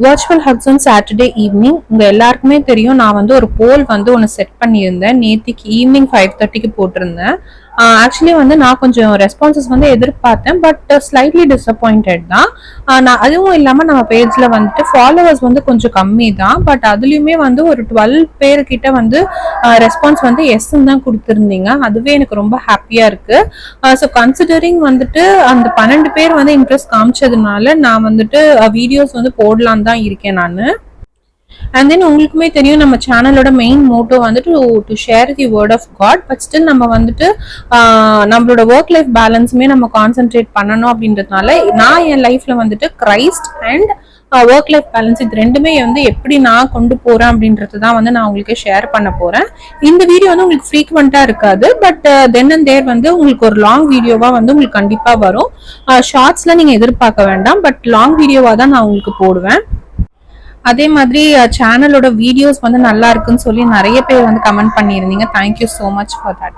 Virtual hugs on Saturday evening. உங்கள் எல்லாருக்குமே தெரியும், நான் வந்து ஒரு போல் வந்து ஒன்று செட் பண்ணியிருந்தேன். நேற்றுக்கு ஈவினிங் 5:30க்கு போட்டிருந்தேன். ஆக்சுவலி வந்து நான் கொஞ்சம் ரெஸ்பான்சஸ் வந்து எதிர்பார்த்தேன், பட் ஸ்லைட்லி டிசப்பாயிண்டட் தான். நான் அதுவும் இல்லாமல் நம்ம பேஜில் வந்துட்டு ஃபாலோவர்ஸ் வந்து கொஞ்சம் கம்மி தான், பட் அதுலேயுமே வந்து ஒரு 12 பேர்கிட்ட வந்து ரெஸ்பான்ஸ் வந்து எஸ்ன்னு தான் கொடுத்துருந்தீங்க. அதுவே எனக்கு ரொம்ப ஹாப்பியாக இருக்குது. ஸோ கன்சிடரிங் வந்துட்டு அந்த 12 பேர் வந்து இன்ட்ரெஸ்ட் காமிச்சதுனால நான் வந்துட்டு வீடியோஸ் வந்து போடலான்னு தான் இருக்கேன் நான். அண்ட் தென் உங்களுக்குமே தெரியும், நம்ம சேனலோட மெயின் மோட்டோ வந்துட்டு to share the word of God. But still நம்ம வந்துட்டு நம்மளோட ஒர்க் லைஃப் பேலன்ஸுமே நம்ம கான்சென்ட்ரேட் பண்ணணும் அப்படின்றதுனால நான் என் லைஃப்ல வந்துட்டு Christ and work life balance இது ரெண்டுமே வந்து எப்படி நான் கொண்டு போறேன் அப்படின்றது தான் வந்து நான் உங்களுக்கு ஷேர் பண்ண போறேன். இந்த வீடியோ வந்து உங்களுக்கு ஃப்ரீக்வெண்டா இருக்காது, பட் தென் அண்ட் தேர் வந்து உங்களுக்கு ஒரு லாங் வீடியோவா வந்து உங்களுக்கு கண்டிப்பா வரும். ஷார்ட்ஸ்ல நீங்க எதிர்பார்க்க வேண்டாம், பட் லாங் வீடியோவா தான் நான் உங்களுக்கு போடுவேன். அதே மாதிரி சேனலோட வீடியோஸ் வந்து நல்லா இருக்குன்னு சொல்லி நிறைய பேர் வந்து கமெண்ட் பண்ணியிருந்தீங்க. Thank you so much for that.